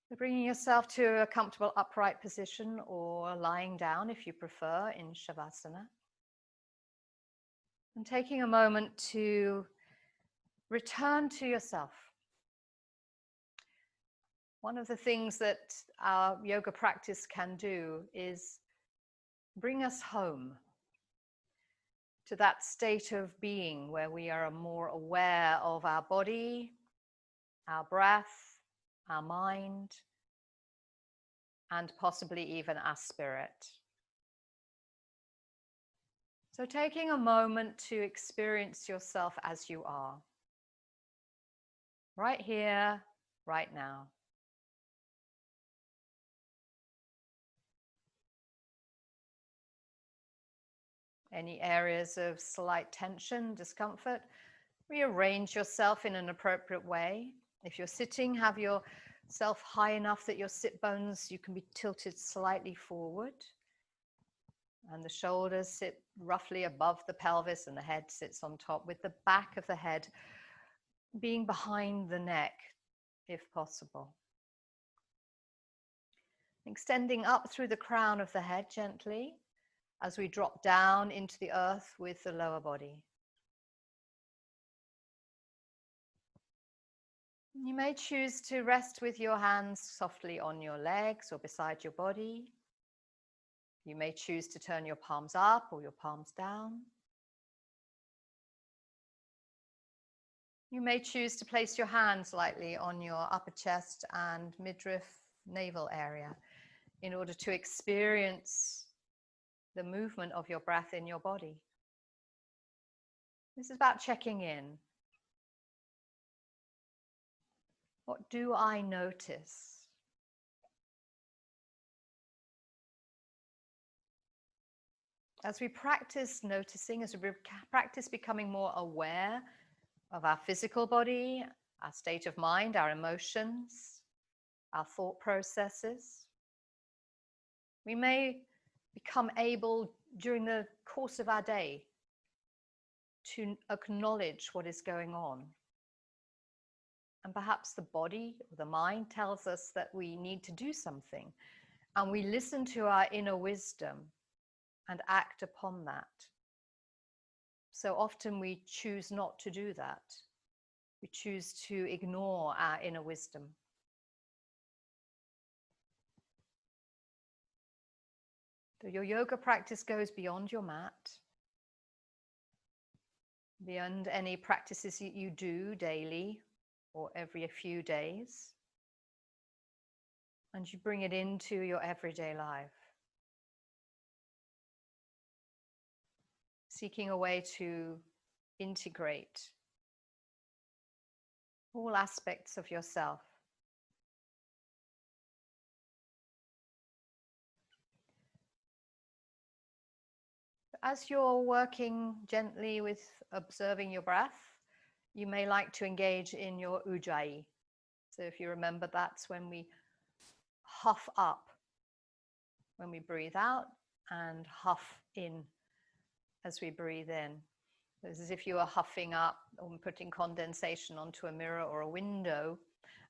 So bringing yourself to a comfortable upright position or lying down if you prefer in Shavasana. And taking a moment to return to yourself. One of the things that our yoga practice can do is bring us home to that state of being where we are more aware of our body, our breath, our mind, and possibly even our spirit. So taking a moment to experience yourself as you are, right here, right now. Any areas of slight tension, discomfort, rearrange yourself in an appropriate way. If you're sitting, have yourself high enough that your sit bones, you can be tilted slightly forward. And the shoulders sit roughly above the pelvis and the head sits on top, with the back of the head being behind the neck, if possible. Extending up through the crown of the head gently as we drop down into the earth with the lower body. You may choose to rest with your hands softly on your legs or beside your body. You may choose to turn your palms up or your palms down. You may choose to place your hands lightly on your upper chest and midriff navel area in order to experience the movement of your breath in your body. This is about checking in. What do I notice? As we practice noticing, as we practice becoming more aware of our physical body, our state of mind, our emotions, our thought processes, we may become able during the course of our day to acknowledge what is going on. And perhaps the body or the mind tells us that we need to do something, and we listen to our inner wisdom and act upon that. So often we choose not to do that. We choose to ignore our inner wisdom. So your yoga practice goes beyond your mat, beyond any practices that you do daily or every few days. And you bring it into your everyday life. Seeking a way to integrate all aspects of yourself. As you're working gently with observing your breath, you may like to engage in your ujjayi. So if you remember, that's when we huff up when we breathe out and huff in as we breathe in. It's as if you are huffing up or putting condensation onto a mirror or a window,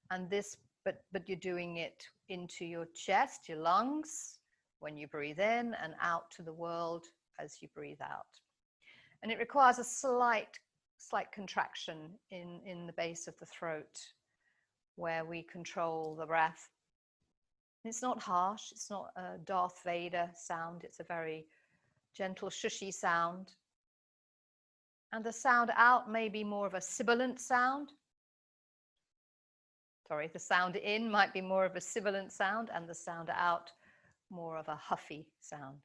and this, but you're doing it into your chest, your lungs, when you breathe in, and out to the world as you breathe out. And it requires a slight contraction in the base of the throat, where we control the breath. It's not harsh, it's not a Darth Vader sound, it's a very gentle, shushy sound. And the sound out may be more of a sibilant sound. Sorry, the sound in might be more of a sibilant sound, and the sound out more of a huffy sound.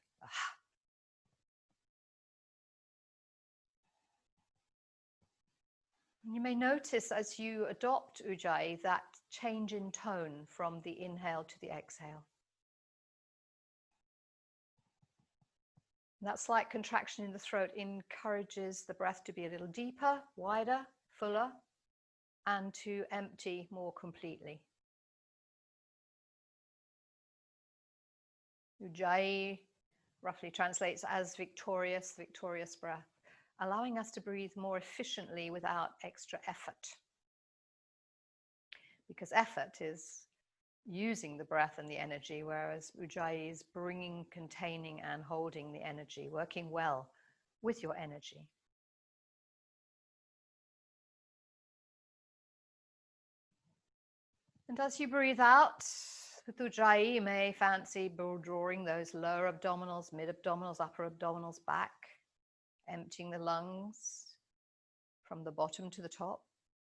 You may notice as you adopt ujjayi that change in tone from the inhale to the exhale. That slight contraction in the throat encourages the breath to be a little deeper, wider, fuller, and to empty more completely. Ujjayi roughly translates as victorious, victorious breath, allowing us to breathe more efficiently without extra effort. Because effort is using the breath and the energy, whereas Ujjayi is bringing, containing, and holding the energy, working well with your energy. And as you breathe out, with Ujjayi, you may fancy drawing those lower abdominals, mid-abdominals, upper abdominals back, emptying the lungs from the bottom to the top,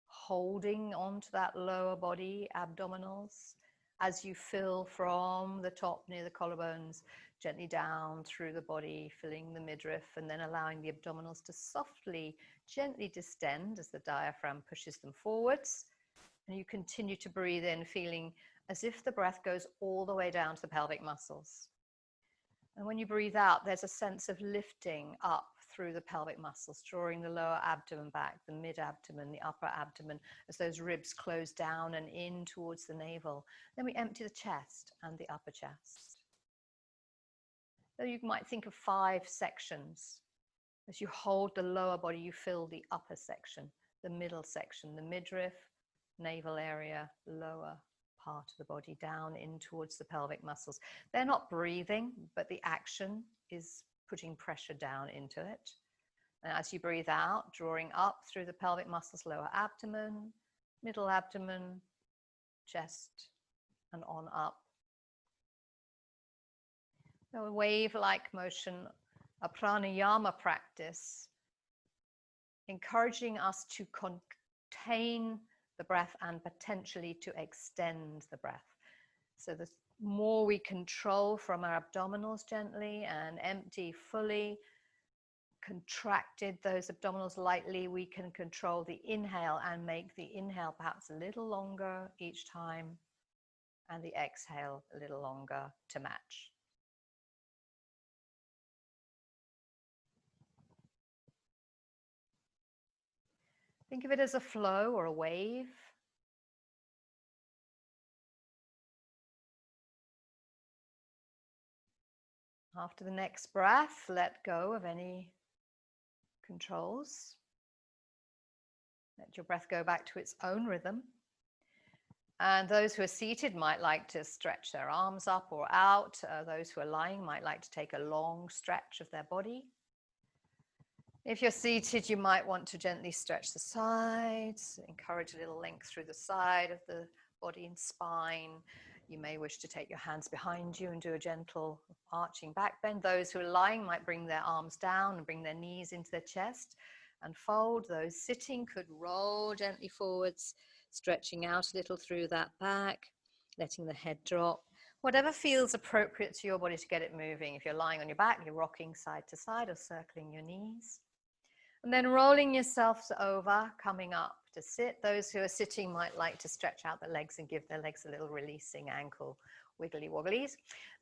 holding onto that lower body, abdominals, as you fill from the top near the collarbones, gently down through the body, filling the midriff, and then allowing the abdominals to softly, gently distend as the diaphragm pushes them forwards. And you continue to breathe in, feeling as if the breath goes all the way down to the pelvic muscles. And when you breathe out, there's a sense of lifting up through the pelvic muscles, drawing the lower abdomen back, the mid-abdomen, the upper abdomen, as those ribs close down and in towards the navel. Then we empty the chest and the upper chest. So you might think of 5 sections. As you hold the lower body, you fill the upper section, the middle section, the midriff, navel area, lower part of the body, down in towards the pelvic muscles. They're not breathing, but the action is putting pressure down into it. And as you breathe out, drawing up through the pelvic muscles, lower abdomen, middle abdomen, chest, and on up. So a wave-like motion, a pranayama practice, encouraging us to contain the breath and potentially to extend the breath. So the more we control from our abdominals gently and empty fully, contracted those abdominals lightly, we can control the inhale and make the inhale perhaps a little longer each time and the exhale a little longer to match. Think of it as a flow or a wave. After the next breath, let go of any controls. Let your breath go back to its own rhythm. And those who are seated might like to stretch their arms up or out. Those who are lying might like to take a long stretch of their body. If you're seated, you might want to gently stretch the sides, encourage a little length through the side of the body and spine. You may wish to take your hands behind you and do a gentle arching back bend. Those who are lying might bring their arms down and bring their knees into their chest and fold. Those sitting could roll gently forwards, stretching out a little through that back, letting the head drop. Whatever feels appropriate to your body to get it moving. If you're lying on your back, you're rocking side to side or circling your knees. And then rolling yourselves over, coming up to sit. Those who are sitting might like to stretch out the legs and give their legs a little releasing ankle wiggly wogglies.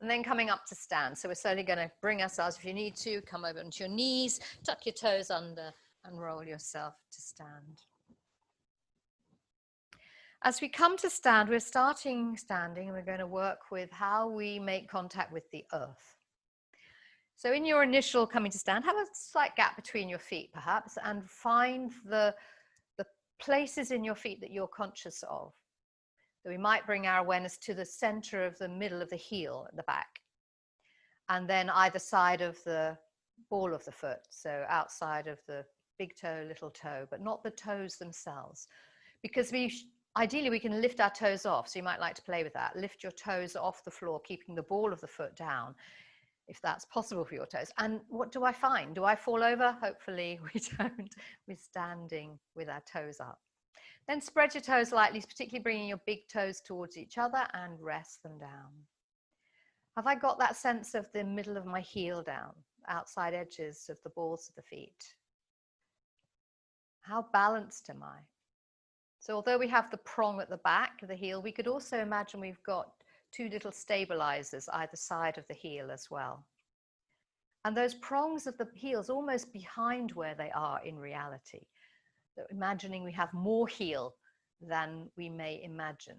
And then coming up to stand. So we're slowly going to bring ourselves, if you need to, come over onto your knees, tuck your toes under and roll yourself to stand. As we come to stand, we're starting standing and we're going to work with how we make contact with the earth. So in your initial coming to stand, have a slight gap between your feet perhaps and find the places in your feet that you're conscious of. So we might bring our awareness to the center of the middle of the heel at the back. And then either side of the ball of the foot, so outside of the big toe, little toe, but not the toes themselves. Because ideally we can lift our toes off, so you might like to play with that. Lift your toes off the floor, keeping the ball of the foot down, if that's possible for your toes. And what do I find? Do I fall over? Hopefully we don't. We're standing with our toes up. Then spread your toes lightly, particularly bringing your big toes towards each other and rest them down. Have I got that sense of the middle of my heel down, outside edges of the balls of the feet? How balanced am I? So although we have the prong at the back of the heel, we could also imagine we've got 2 little stabilizers either side of the heel as well. And those prongs of the heels almost behind where they are in reality. So imagining we have more heel than we may imagine.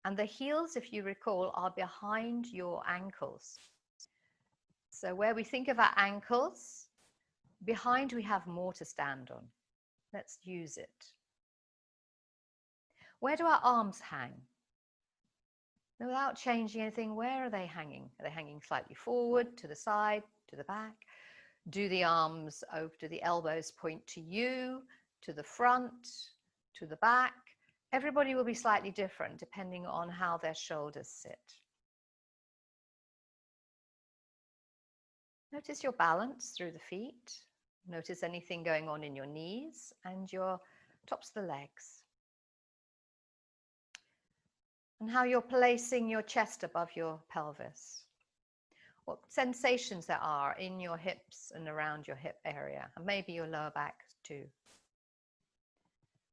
And the heels, if you recall, are behind your ankles. So where we think of our ankles, behind we have more to stand on. Let's use it. Where do our arms hang? Without changing anything, where are they hanging? Are they hanging slightly forward, to the side, to the back? Do the arms over, do the elbows point to you, to the front, to the back? Everybody will be slightly different depending on how their shoulders sit. Notice your balance through the feet. Notice anything going on in your knees and your tops of the legs. And how you're placing your chest above your pelvis. What sensations there are in your hips and around your hip area, and maybe your lower back too.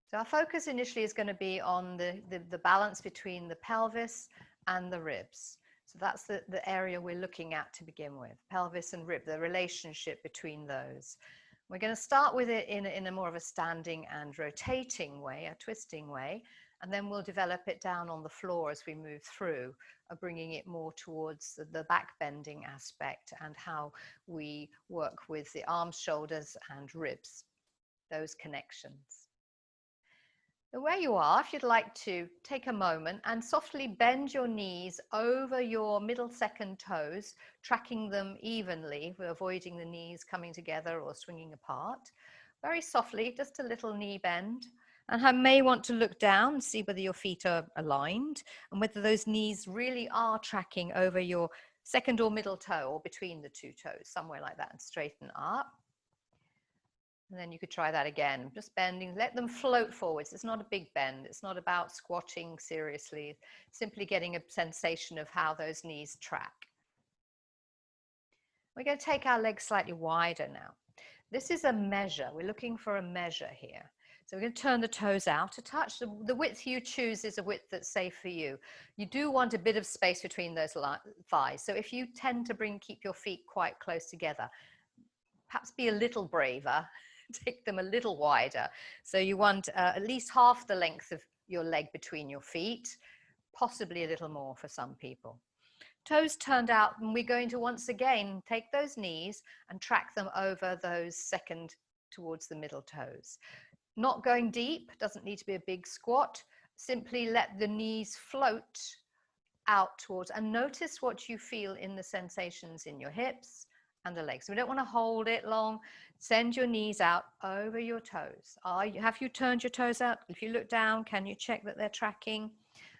So our focus initially is going to be on the balance between the pelvis and the ribs. So that's the area we're looking at to begin with, pelvis and rib, the relationship between those. We're going to start with it in a more of a standing and rotating way, a twisting way, and then we'll develop it down on the floor as we move through, bringing it more towards the back bending aspect and how we work with the arms, shoulders, and ribs, those connections. Where you are, if you'd like to take a moment and softly bend your knees over your middle second toes, tracking them evenly, avoiding the knees coming together or swinging apart. Very softly, just a little knee bend. And I may want to look down and see whether your feet are aligned and whether those knees really are tracking over your second or middle toe or between the two toes, somewhere like that, and straighten up. And then you could try that again, just bending, let them float forwards. It's not a big bend. It's not about squatting seriously, simply getting a sensation of how those knees track. We're going to take our legs slightly wider now. This is a measure. We're looking for a measure here. So we're going to turn the toes out a touch. The width you choose is a width that's safe for you. You do want a bit of space between those thighs. So if you tend to keep your feet quite close together, perhaps be a little braver, take them a little wider. So you want at least half the length of your leg between your feet, possibly a little more for some people. Toes turned out, and we're going to once again take those knees and track them over those second towards the middle toes. Not going deep, doesn't need to be a big squat. Simply let the knees float out towards, and notice what you feel in the sensations in your hips and the legs. We don't want to hold it long. Send your knees out over your toes. Have you turned your toes out? If you look down, can you check that they're tracking?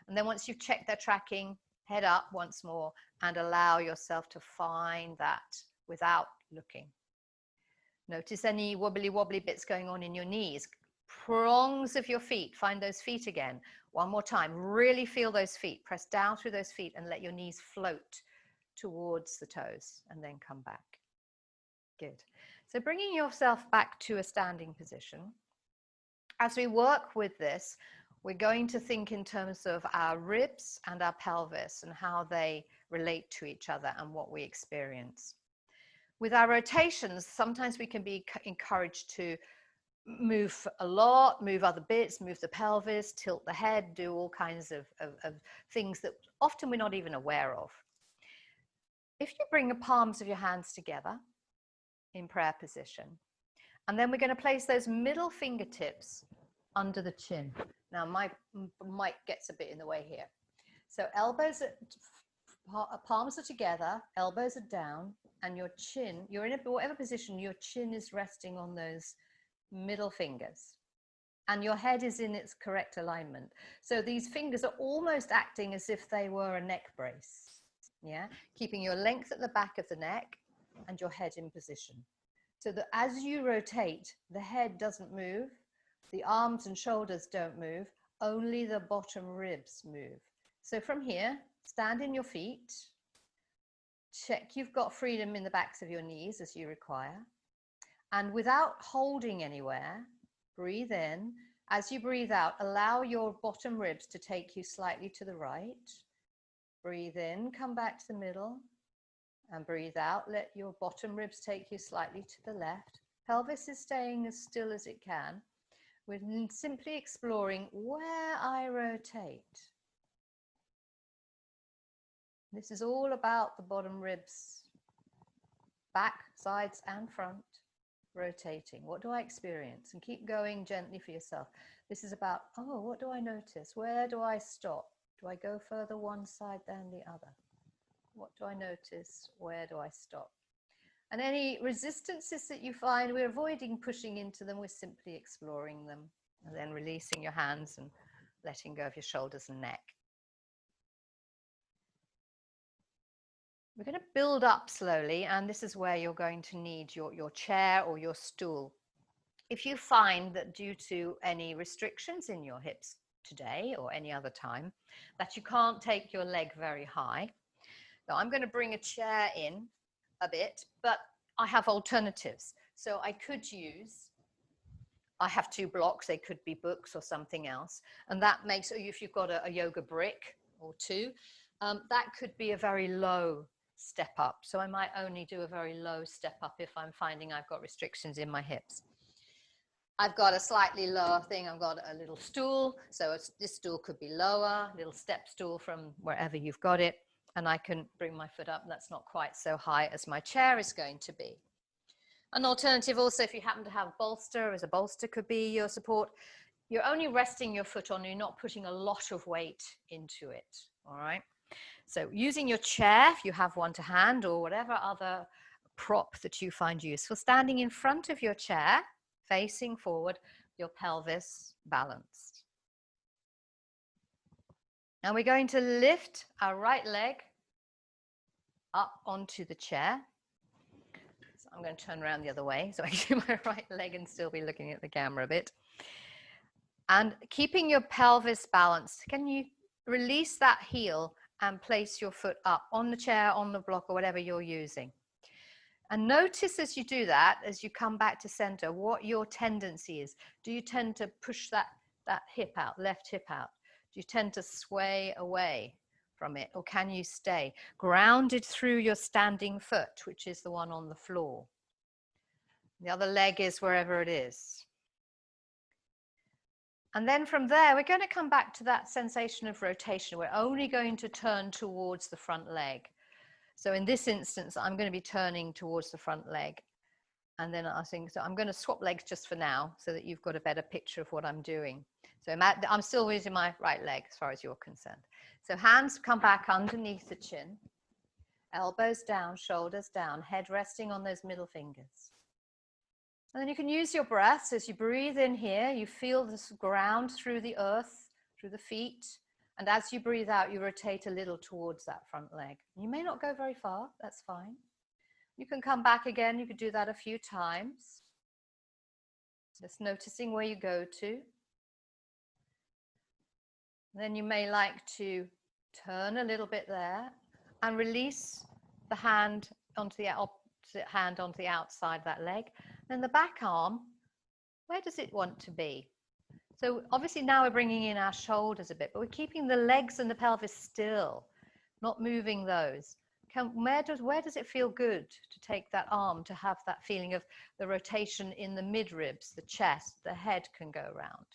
And then once you've checked they're tracking, head up once more and allow yourself to find that without looking. Notice any wobbly bits going on in your knees. Prongs of your feet, find those feet again. One more time, really feel those feet. Press down through those feet and let your knees float towards the toes and then come back. Good. So bringing yourself back to a standing position. As we work with this, we're going to think in terms of our ribs and our pelvis and how they relate to each other and what we experience. With our rotations, sometimes we can be encouraged to move a lot, move other bits, move the pelvis, tilt the head, do all kinds of things that often we're not even aware of. If you bring the palms of your hands together in prayer position, and then we're going to place those middle fingertips under the chin. Now my mic gets a bit in the way here. So palms are together, elbows are down, and your chin, you're in whatever position, your chin is resting on those middle fingers. And your head is in its correct alignment. So these fingers are almost acting as if they were a neck brace. Yeah, keeping your length at the back of the neck and your head in position. So that as you rotate, the head doesn't move, the arms and shoulders don't move, only the bottom ribs move. So from here, stand in your feet, check you've got freedom in the backs of your knees as you require, and without holding anywhere, breathe in. As you breathe out, allow your bottom ribs to take you slightly to the right. Breathe in, come back to the middle, and breathe out. Let your bottom ribs take you slightly to the left. Pelvis is staying as still as it can. We're simply exploring where I rotate. This is all about the bottom ribs, back, sides, and front, rotating. What do I experience? And keep going gently for yourself. This is about, oh, what do I notice? Where do I stop? Do I go further one side than the other? What do I notice? Where do I stop? And any resistances that you find, we're avoiding pushing into them, we're simply exploring them. And then releasing your hands and letting go of your shoulders and neck. We're going to build up slowly, and this is where you're going to need your chair or your stool. If you find that due to any restrictions in your hips today or any other time, that you can't take your leg very high, now I'm going to bring a chair in a bit, but I have alternatives. So I have 2 blocks, they could be books or something else, and that makes, if you've got a yoga brick or 2, that could be a very low step up. So I might only do a very low step up if I'm finding I've got restrictions in my hips. I've got a slightly lower thing, I've got a little stool, so this stool could be lower, little step stool from wherever you've got it, and I can bring my foot up. That's not quite so high as my chair is going to be. An alternative also, if you happen to have a bolster, as a bolster could be your support, you're only resting your foot on, you're not putting a lot of weight into it, all right? So using your chair, if you have one to hand, or whatever other prop that you find useful, standing in front of your chair, facing forward, your pelvis balanced. Now we're going to lift our right leg up onto the chair. So I'm going to turn around the other way so I can do my right leg and still be looking at the camera a bit. And keeping your pelvis balanced, can you release that heel and place your foot up on the chair, on the block, or whatever you're using. And notice as you do that, as you come back to center, what your tendency is. Do you tend to push that hip out, left hip out? Do you tend to sway away from it, or can you stay grounded through your standing foot, which is the one on the floor? The other leg is wherever it is. And then from there, we're going to come back to that sensation of rotation. We're only going to turn towards the front leg. So in this instance, I'm going to be turning towards the front leg. And then I think, so I'm going to swap legs just for now so that you've got a better picture of what I'm doing. So I'm still using my right leg as far as you're concerned. So hands come back underneath the chin, elbows down, shoulders down, head resting on those middle fingers. And then you can use your breath. So as you breathe in here, you feel this ground through the earth, through the feet. And as you breathe out, you rotate a little towards that front leg. You may not go very far, that's fine. You can come back again, you could do that a few times. Just noticing where you go to. Then you may like to turn a little bit there and release the hand onto the opposite hand onto the outside of that leg. Then the back arm, where does it want to be? So obviously now we're bringing in our shoulders a bit, but we're keeping the legs and the pelvis still, not moving those. Where does it feel good to take that arm, to have that feeling of the rotation in the mid-ribs, the chest, the head can go around.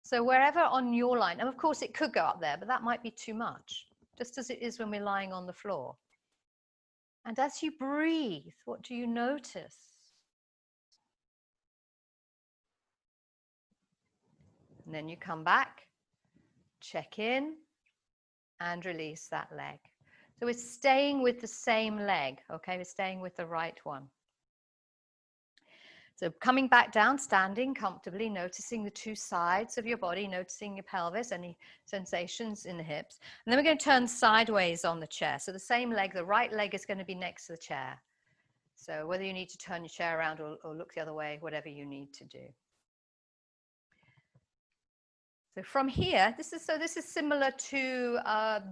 So wherever on your line, and of course it could go up there, but that might be too much, just as it is when we're lying on the floor. And as you breathe, what do you notice? And then you come back, check in, and release that leg. So we're staying with the same leg, okay? We're staying with the right one. So coming back down, standing comfortably, noticing the 2 sides of your body, noticing your pelvis, any sensations in the hips. And then we're going to turn sideways on the chair. So the same leg, the right leg is going to be next to the chair. So whether you need to turn your chair around or look the other way, whatever you need to do. So from here, this is similar to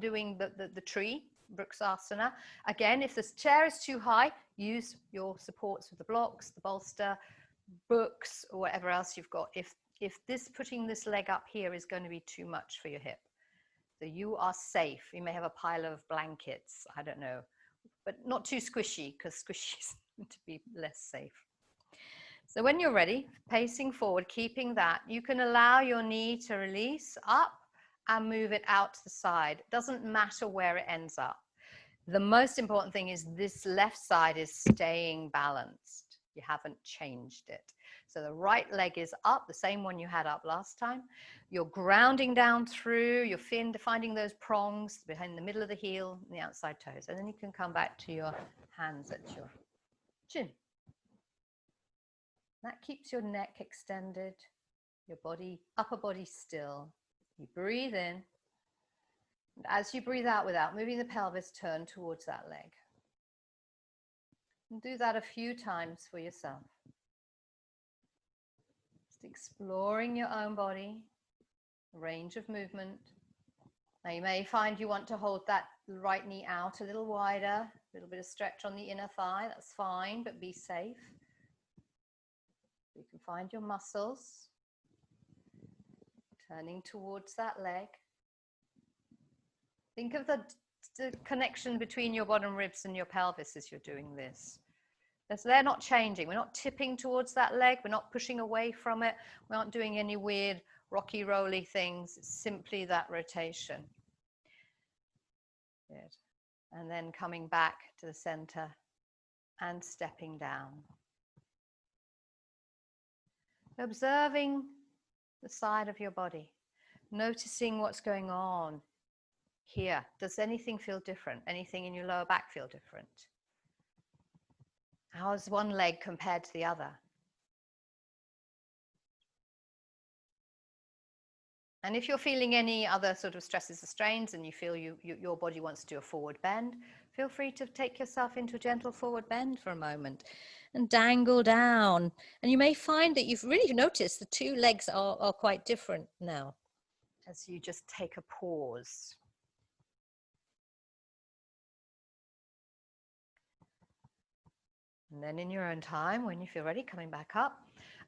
doing the tree, Bruksasana. Again, if this chair is too high, use your supports with the blocks, the bolster, books, or whatever else you've got. If putting this leg up here is going to be too much for your hip, so you are safe. You may have a pile of blankets, I don't know, but not too squishy, because squishy is to be less safe. So when you're ready, pacing forward, keeping that, you can allow your knee to release up and move it out to the side. It doesn't matter where it ends up. The most important thing is this left side is staying balanced. You haven't changed it. So the right leg is up, the same one you had up last time. You're grounding down through, you're finding those prongs behind the middle of the heel and the outside toes. And then you can come back to your hands at your chin. That keeps your neck extended, your body, upper body still. You breathe in. And as you breathe out without moving the pelvis, turn towards that leg. And do that a few times for yourself. Just exploring your own body, range of movement. Now you may find you want to hold that right knee out a little wider, a little bit of stretch on the inner thigh, that's fine, but be safe. You can find your muscles, turning towards that leg. Think of the connection between your bottom ribs and your pelvis as you're doing this. They're not changing. We're not tipping towards that leg. We're not pushing away from it. We aren't doing any weird rocky rolly things. It's simply that rotation. Good. And then coming back to the center and stepping down. Observing the side of your body, noticing what's going on here. Does anything feel different? Anything in your lower back feel different? How is one leg compared to the other? And if you're feeling any other sort of stresses or strains and you feel your body wants to do a forward bend, feel free to take yourself into a gentle forward bend for a moment and dangle down. And you may find that you've really noticed the two legs are quite different now as you just take a pause. And then in your own time, when you feel ready, coming back up.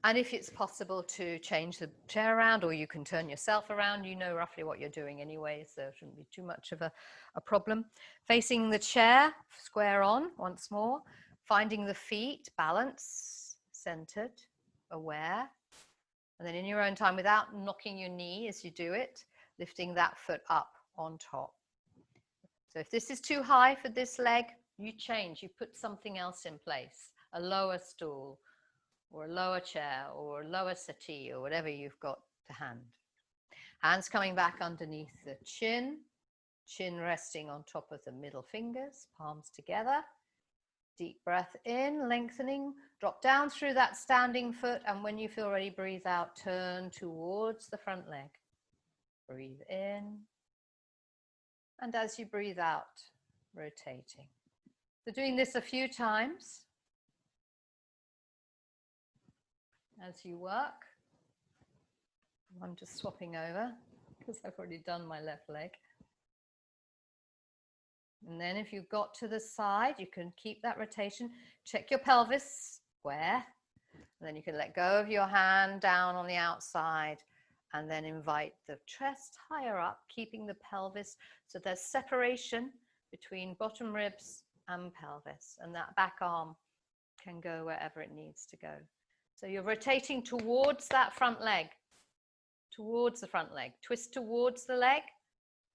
And if it's possible to change the chair around, or you can turn yourself around, you know roughly what you're doing anyway, so it shouldn't be too much of a problem. Facing the chair, square on once more, finding the feet, balance, centered, aware. And then in your own time, without knocking your knee as you do it, lifting that foot up on top. So if this is too high for this leg, you change, you put something else in place, a lower stool or a lower chair or a lower settee or whatever you've got to hand. Hands coming back underneath the chin, chin resting on top of the middle fingers, palms together. Deep breath in, lengthening, drop down through that standing foot, and when you feel ready, breathe out, turn towards the front leg. Breathe in, and as you breathe out, rotating. So doing this a few times as you work. I'm just swapping over because I've already done my left leg. And then if you've got to the side, you can keep that rotation. Check your pelvis square. And then you can let go of your hand down on the outside and then invite the chest higher up, keeping the pelvis. So there's separation between bottom ribs and pelvis, and that back arm can go wherever it needs to go. So you're rotating towards that front leg, towards the front leg. Twist towards the leg,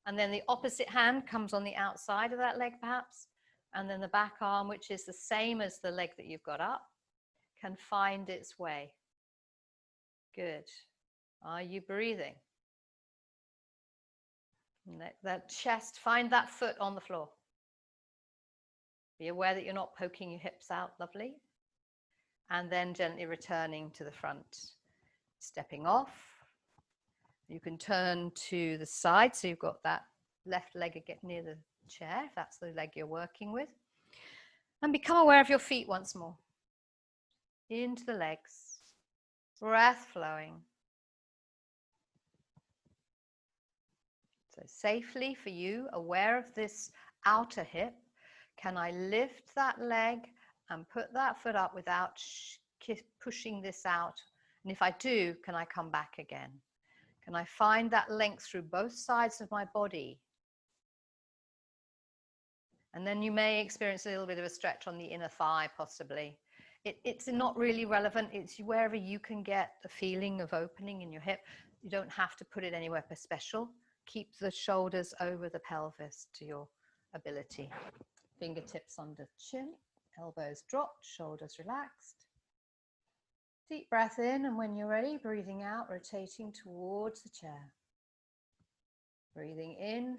and then the opposite hand comes on the outside of that leg perhaps, and then the back arm, which is the same as the leg that you've got up, can find its way. Good. Are you breathing? Let that chest, find that foot on the floor. Be aware that you're not poking your hips out, lovely. And then gently returning to the front. Stepping off. You can turn to the side, so you've got that left leg again near the chair, if that's the leg you're working with. And become aware of your feet once more. Into the legs. Breath flowing. So safely for you, aware of this outer hip. Can I lift that leg and put that foot up without pushing this out? And if I do, can I come back again? Can I find that length through both sides of my body? And then you may experience a little bit of a stretch on the inner thigh, possibly. It's not really relevant. It's wherever you can get a feeling of opening in your hip. You don't have to put it anywhere special. Keep the shoulders over the pelvis to your ability. Fingertips under chin, elbows dropped, shoulders relaxed. Deep breath in, and when you're ready, breathing out, rotating towards the chair. Breathing in,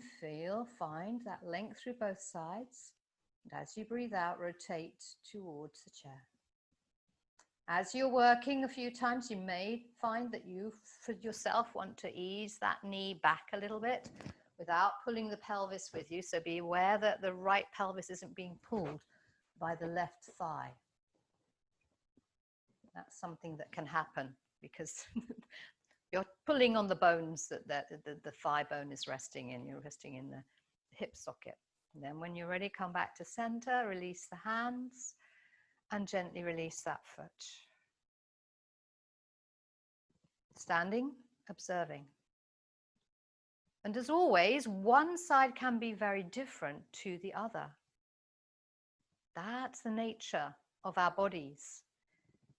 find that length through both sides. And as you breathe out, rotate towards the chair. As you're working a few times, you may find that you, for yourself, want to ease that knee back a little bit without pulling the pelvis with you. So be aware that the right pelvis isn't being pulled by the left thigh. That's something that can happen because you're pulling on the bones that the thigh bone is resting in. You're resting in the hip socket. And then when you're ready, come back to center, release the hands, and gently release that foot. Standing, observing. And as always, one side can be very different to the other. That's the nature of our bodies.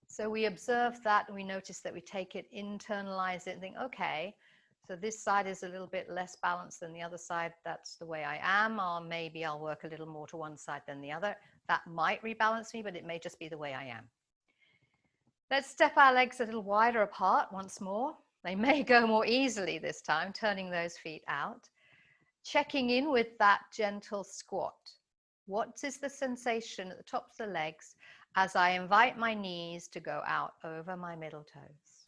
So we observe that and we notice that we take it, internalize it, and think, okay, so this side is a little bit less balanced than the other side. That's the way I am. Or maybe I'll work a little more to one side than the other. That might rebalance me, but it may just be the way I am. Let's step our legs a little wider apart once more. They may go more easily this time, turning those feet out. Checking in with that gentle squat. What is the sensation at the tops of the legs as I invite my knees to go out over my middle toes?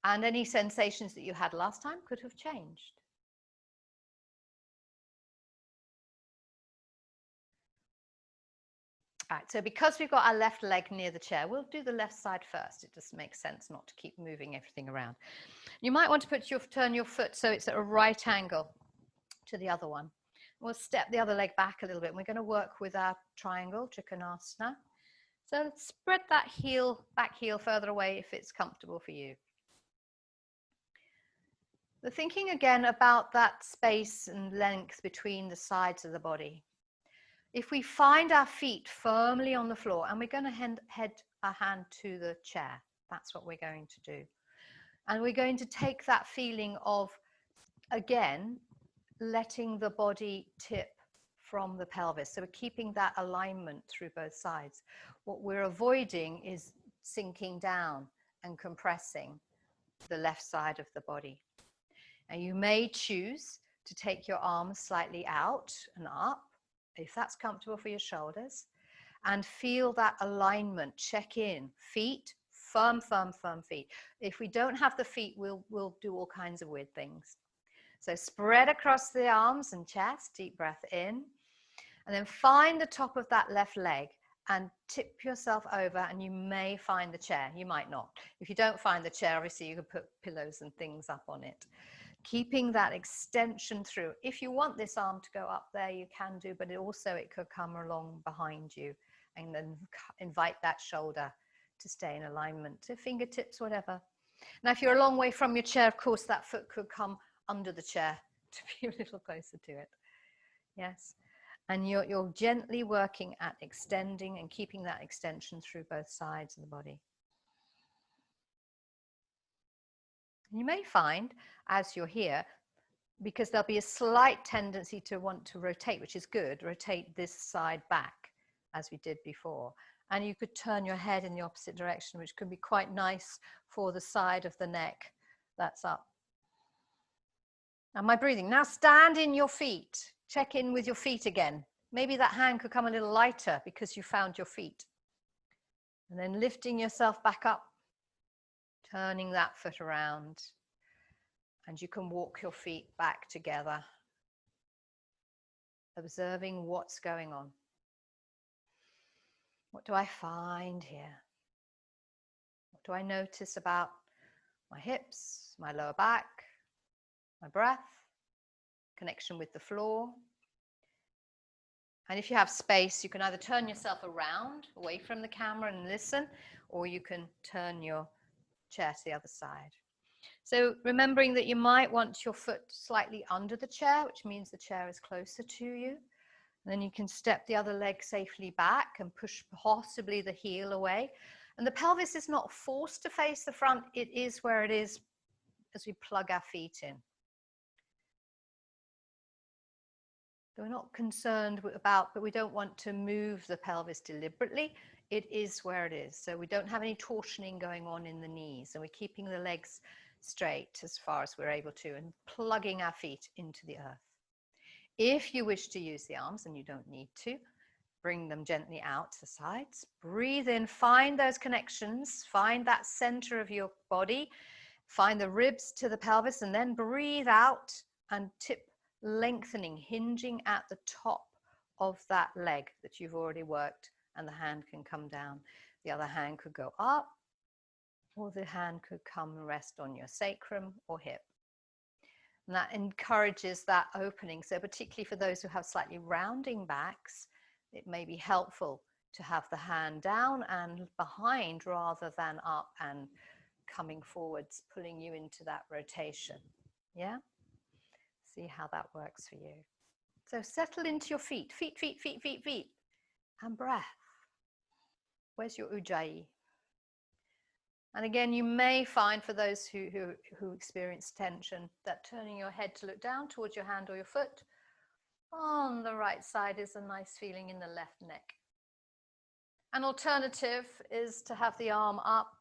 And any sensations that you had last time could have changed. All right, so because we've got our left leg near the chair, we'll do the left side first. It just makes sense not to keep moving everything around. You might want to turn your foot so it's at a right angle to the other one. We'll step the other leg back a little bit. We're going to work with our triangle, Trikonasana. So let's spread that back heel further away if it's comfortable for you. We're thinking again about that space and length between the sides of the body. If we find our feet firmly on the floor, and we're going to head our hand to the chair, that's what we're going to do. And we're going to take that feeling of, again, letting the body tip from the pelvis. So we're keeping that alignment through both sides. What we're avoiding is sinking down and compressing the left side of the body. And you may choose to take your arms slightly out and up, if that's comfortable for your shoulders, and feel that alignment. Check in. Feet, firm feet. If we don't have the feet, we'll do all kinds of weird things. So spread across the arms and chest, deep breath in, and then find the top of that left leg and tip yourself over, and you may find the chair. You might not. If you don't find the chair, obviously you can put pillows and things up on it. Keeping that extension through. If you want this arm to go up there, you can do, but it could come along behind you, and then invite that shoulder to stay in alignment. So fingertips, whatever. Now, if you're a long way from your chair, of course, that foot could come under the chair to be a little closer to it. Yes. And you're gently working at extending and keeping that extension through both sides of the body. You may find, as you're here, because there'll be a slight tendency to want to rotate, which is good, rotate this side back as we did before. And you could turn your head in the opposite direction, which could be quite nice for the side of the neck that's up. And my breathing. Now stand in your feet. Check in with your feet again. Maybe that hand could come a little lighter because you found your feet. And then lifting yourself back up, turning that foot around. And you can walk your feet back together, observing what's going on. What do I find here? What do I notice about my hips, my lower back, my breath, connection with the floor? And if you have space, you can either turn yourself around, away from the camera and listen, or you can turn your chair to the other side. So remembering that you might want your foot slightly under the chair, which means the chair is closer to you. And then you can step the other leg safely back and push possibly the heel away. And the pelvis is not forced to face the front. It is where it is as we plug our feet in. We're not concerned about, but we don't want to move the pelvis deliberately. it is where it is. So we don't have any torsioning going on in the knees, and we're keeping the legs straight as far as we're able to and plugging our feet into the earth. If you wish to use the arms, and you don't need to, bring them gently out to the sides. Breathe in, find those connections, find that center of your body, find the ribs to the pelvis, and then breathe out and tip lengthening, hinging at the top of that leg that you've already worked, and the hand can come down. The other hand could go up, or the hand could come and rest on your sacrum or hip. And that encourages that opening. So particularly for those who have slightly rounding backs, it may be helpful to have the hand down and behind rather than up and coming forwards, pulling you into that rotation. Yeah? See how that works for you. So settle into your feet, feet, feet, feet, feet, feet, and breath. Where's your ujjayi? And again, you may find for those who experience tension that turning your head to look down towards your hand or your foot on the right side is a nice feeling in the left neck. An alternative is to have the arm up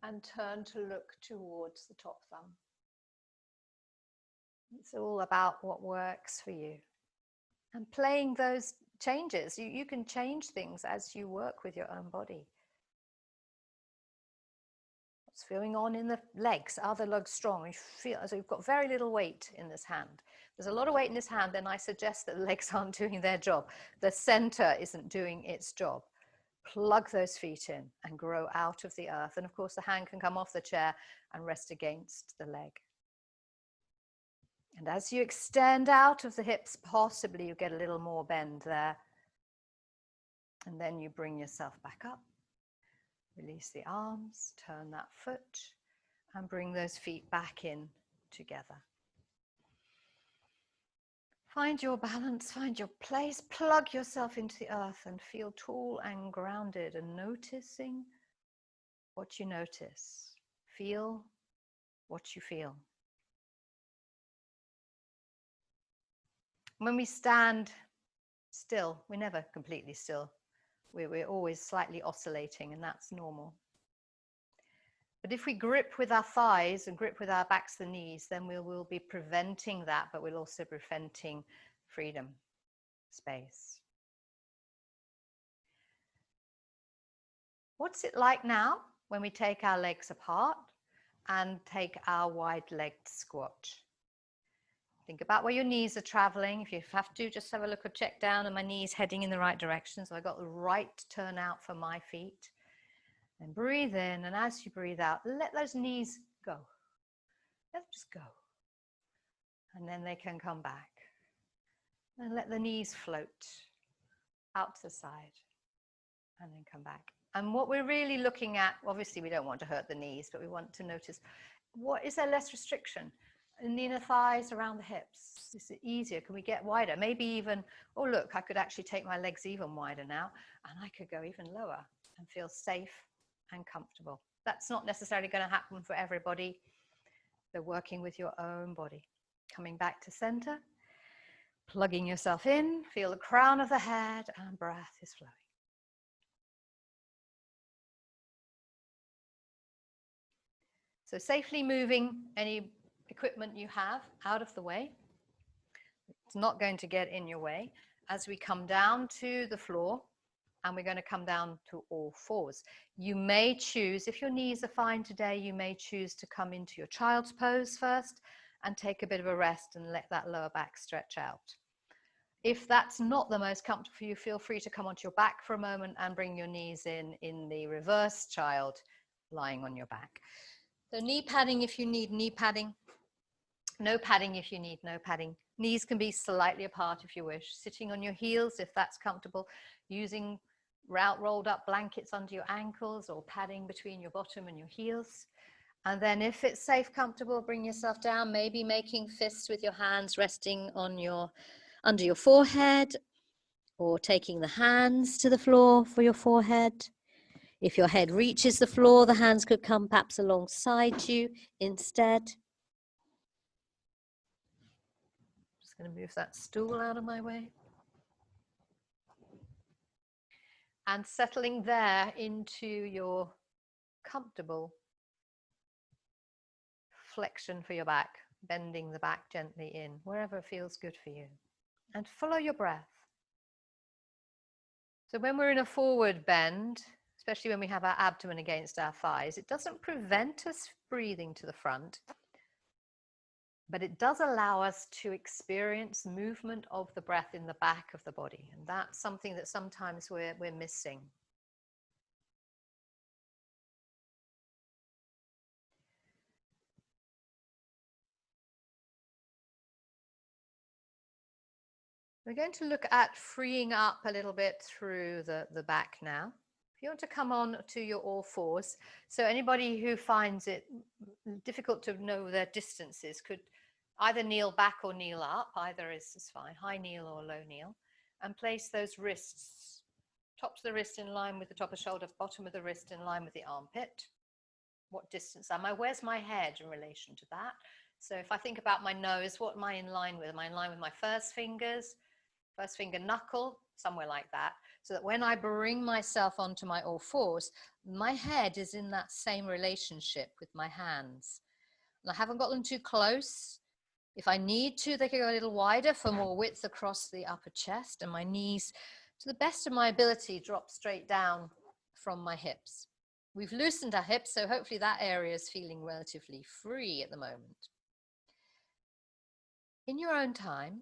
and turn to look towards the top thumb. It's all about what works for you. And playing those changes, you can change things as you work with your own body. What's going on in the legs? Are the legs strong? You feel as though you've got very little weight in this hand. There's a lot of weight in this hand, then I suggest that the legs aren't doing their job. The center isn't doing its job. Plug those feet in and grow out of the earth. And of course, the hand can come off the chair and rest against the leg. And as you extend out of the hips, possibly you get a little more bend there. And then you bring yourself back up. Release the arms, turn that foot, and bring those feet back in together. Find your balance, find your place, plug yourself into the earth and feel tall and grounded, and noticing what you notice. Feel what you feel. When we stand still, we're never completely still. We're always slightly oscillating, and that's normal. But if we grip with our thighs and grip with our backs and knees, then we will be preventing that, but we'll also be preventing freedom, space. What's it like now when we take our legs apart and take our wide-legged squat? Think about where your knees are traveling. If you have to, just have a look or check down, and my knees heading in the right direction. So I got the right turn out for my feet. And breathe in, and as you breathe out, let those knees go. Let them just go. And then they can come back. And let the knees float out to the side and then come back. And what we're really looking at, obviously we don't want to hurt the knees, but we want to notice, what is there less restriction? In the inner thighs, around the hips. Is it easier? Can we get wider? Maybe even, oh look, I could actually take my legs even wider now, and I could go even lower and feel safe and comfortable. That's not necessarily going to happen for everybody. They're working with your own body. Coming back to center, plugging yourself in, feel the crown of the head, and breath is flowing. So safely moving any equipment you have out of the way. It's not going to get in your way. As we come down to the floor, and we're going to come down to all fours. You may choose, if your knees are fine today, you may choose to come into your child's pose first and take a bit of a rest and let that lower back stretch out. If that's not the most comfortable for you, feel free to come onto your back for a moment and bring your knees in the reverse child, lying on your back. So knee padding if you need knee padding. No padding if you need no padding. Knees can be slightly apart if you wish. Sitting on your heels if that's comfortable. Using rolled up blankets under your ankles or padding between your bottom and your heels. And then if it's safe, comfortable, bring yourself down, maybe making fists with your hands resting on under your forehead, or taking the hands to the floor for your forehead. If your head reaches the floor, the hands could come perhaps alongside you instead. Just going to move that stool out of my way. and settling there into your comfortable flexion for your back, bending the back gently in, wherever feels good for you. And follow your breath. So when we're in a forward bend, especially when we have our abdomen against our thighs, it doesn't prevent us breathing to the front, but it does allow us to experience movement of the breath in the back of the body. And that's something that sometimes we're missing. We're going to look at freeing up a little bit through the back now. If you want to come on to your all fours, so anybody who finds it difficult to know their distances could either kneel back or kneel up, either is fine, high kneel or low kneel, and place those wrists, top of the wrist in line with the top of the shoulder, bottom of the wrist in line with the armpit. What distance am I? Where's my head in relation to that? So if I think about my nose, what am I in line with? Am I in line with my first fingers? First finger knuckle, somewhere like that, so that when I bring myself onto my all fours, my head is in that same relationship with my hands. And I haven't got them too close. If I need to, they can go a little wider for more width across the upper chest, and my knees, to the best of my ability, drop straight down from my hips. We've loosened our hips, so hopefully that area is feeling relatively free at the moment. In your own time,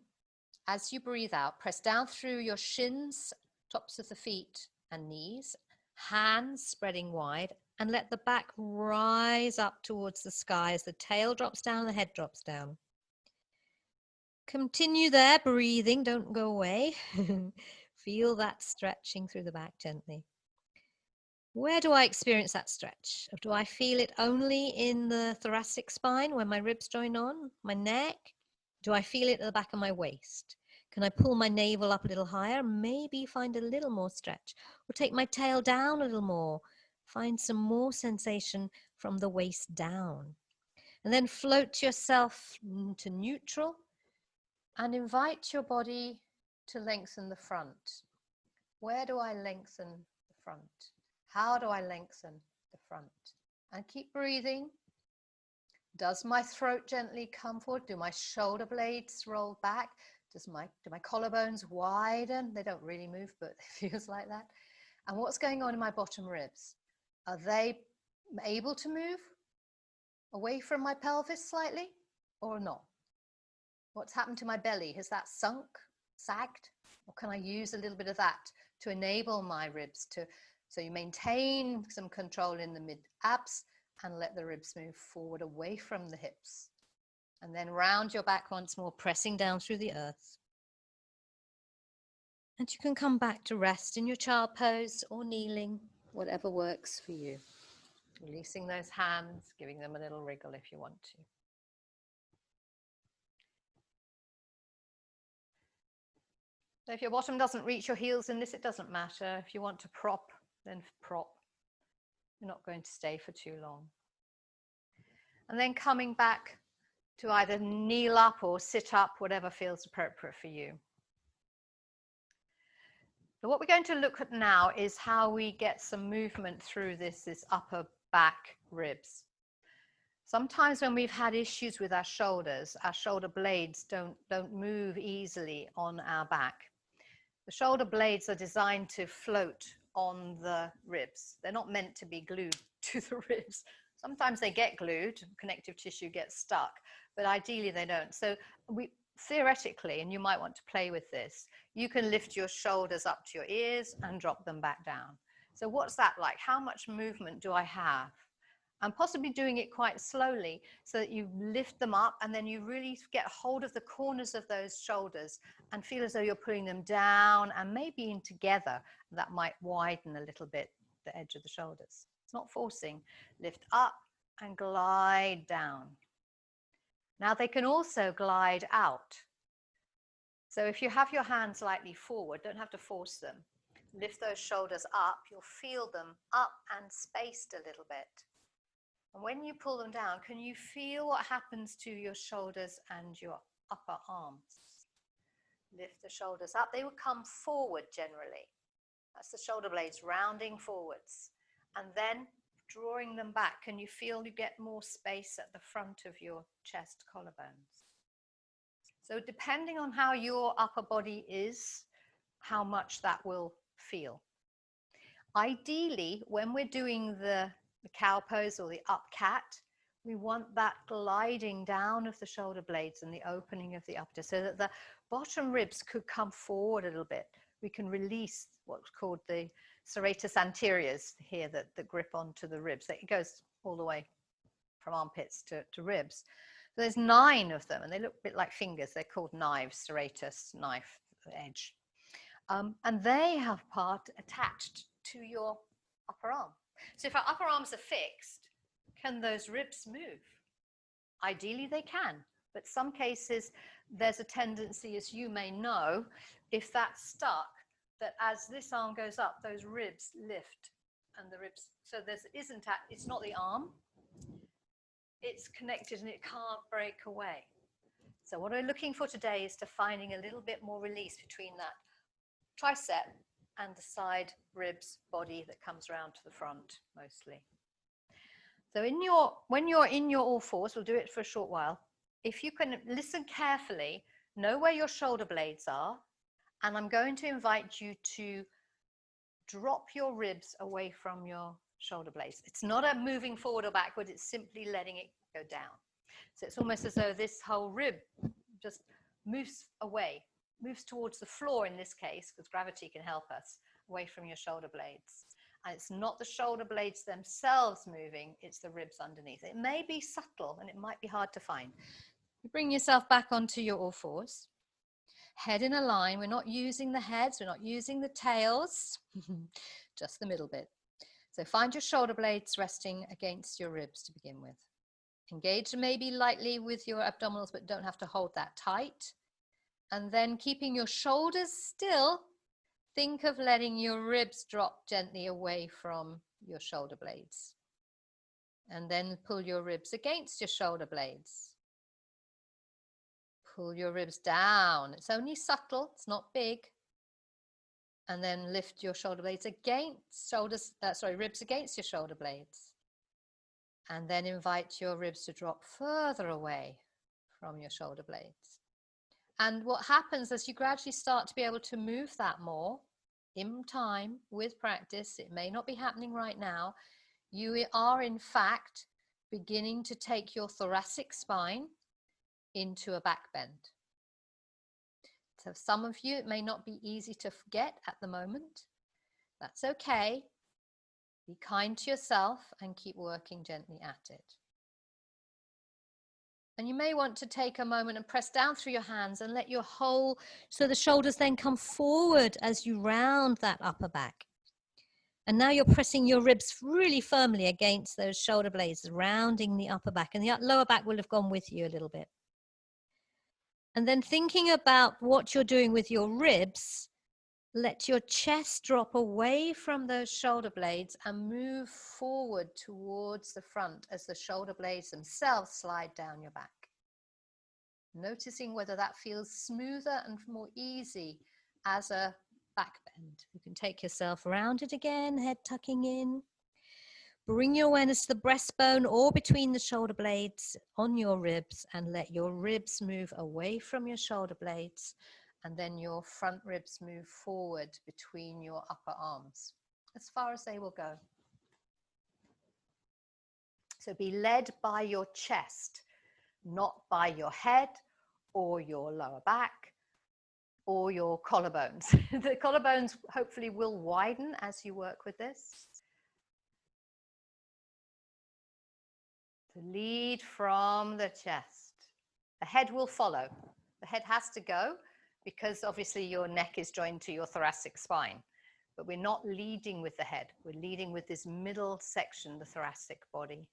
as you breathe out, press down through your shins, tops of the feet and knees, hands spreading wide, and let the back rise up towards the sky as the tail drops down, the head drops down. Continue there, breathing, don't go away. Feel that stretching through the back gently. Where do I experience that stretch? Do I feel it only in the thoracic spine where my ribs join on, my neck? Do I feel it at the back of my waist? Can I pull my navel up a little higher? Maybe find a little more stretch. Or take my tail down a little more. Find some more sensation from the waist down. And then float yourself to neutral and invite your body to lengthen the front. Where do I lengthen the front? How do I lengthen the front? And keep breathing. Does my throat gently come forward? Do my shoulder blades roll back? Do my collarbones widen? They don't really move, but it feels like that. And what's going on in my bottom ribs? Are they able to move away from my pelvis slightly or not? What's happened to my belly? Has that sunk, sagged? Or can I use a little bit of that to enable my ribs to, so you maintain some control in the mid-abs and let the ribs move forward away from the hips. And then round your back once more, pressing down through the earth. And you can come back to rest in your child pose or kneeling, whatever works for you. Releasing those hands, giving them a little wriggle if you want to. So if your bottom doesn't reach your heels in this, it doesn't matter. If you want to prop, then prop. You're not going to stay for too long. And then coming back to either kneel up or sit up, whatever feels appropriate for you. So what we're going to look at now is how we get some movement through this upper back ribs. Sometimes when we've had issues with our shoulders, our shoulder blades don't move easily on our back. The shoulder blades are designed to float on the ribs. They're not meant to be glued to the ribs. Sometimes they get glued, connective tissue gets stuck, but ideally they don't. So theoretically, and you might want to play with this, you can lift your shoulders up to your ears and drop them back down. So what's that like? How much movement do I have? And possibly doing it quite slowly so that you lift them up and then you really get hold of the corners of those shoulders and feel as though you're pulling them down and maybe in together. That might widen a little bit the edge of the shoulders. It's not forcing. Lift up and glide down. Now they can also glide out. So if you have your hands slightly forward, don't have to force them. Lift those shoulders up, you'll feel them up and spaced a little bit. And when you pull them down, can you feel what happens to your shoulders and your upper arms? Lift the shoulders up. They will come forward generally. That's the shoulder blades rounding forwards. And then drawing them back. Can you feel you get more space at the front of your chest collarbones? So depending on how your upper body is, how much that will feel. Ideally, when we're doing the cow pose or the up cat, we want that gliding down of the shoulder blades and the opening of the upper so that the bottom ribs could come forward a little bit. We can release what's called the serratus anteriors here that grip onto the ribs. It goes all the way from armpits to ribs. So there's 9 of them, and they look a bit like fingers. They're called knives, serratus, knife, edge. And they have part attached to your upper arm. So if our upper arms are fixed, can those ribs move? Ideally they can, but some cases there's a tendency, as you may know, if that's stuck, that as this arm goes up, those ribs lift and the ribs, so it's not the arm, it's connected and it can't break away. So what we're looking for today is to finding a little bit more release between that tricep and the side ribs body that comes around to the front mostly. So when you're in your all fours, we'll do it for a short while. If you can listen carefully, know where your shoulder blades are, and I'm going to invite you to drop your ribs away from your shoulder blades. It's not a moving forward or backward, it's simply letting it go down. So it's almost as though this whole rib just moves away, moves towards the floor in this case, because gravity can help us, away from your shoulder blades. And it's not the shoulder blades themselves moving, it's the ribs underneath. It may be subtle and it might be hard to find. You bring yourself back onto your all fours. Head in a line. We're not using the heads, we're not using the tails, just the middle bit. So find your shoulder blades resting against your ribs to begin with. Engage maybe lightly with your abdominals, but don't have to hold that tight. And then keeping your shoulders still, think of letting your ribs drop gently away from your shoulder blades. And then pull your ribs against your shoulder blades. Pull your ribs down. It's only subtle, it's not big. And then lift your shoulder blades against ribs against your shoulder blades. And then invite your ribs to drop further away from your shoulder blades. And what happens as you gradually start to be able to move that more in time with practice, it may not be happening right now, you are in fact beginning to take your thoracic spine into a back bend. So some of you, it may not be easy to forget at the moment. That's okay. Be kind to yourself and keep working gently at it. And you may want to take a moment and press down through your hands and let your whole, so the shoulders then come forward as you round that upper back. And now you're pressing your ribs really firmly against those shoulder blades, rounding the upper back, and the lower back will have gone with you a little bit. And then thinking about what you're doing with your ribs, let your chest drop away from those shoulder blades and move forward towards the front as the shoulder blades themselves slide down your back. Noticing whether that feels smoother and more easy as a back bend. You can take yourself around it again, head tucking in. Bring your awareness to the breastbone or between the shoulder blades on your ribs and let your ribs move away from your shoulder blades and then your front ribs move forward between your upper arms as far as they will go. So be led by your chest, not by your head or your lower back or your collarbones. The collarbones hopefully will widen as you work with this. To lead from the chest. The head will follow. The head has to go because obviously your neck is joined to your thoracic spine. But we're not leading with the head. We're leading with this middle section, the thoracic body.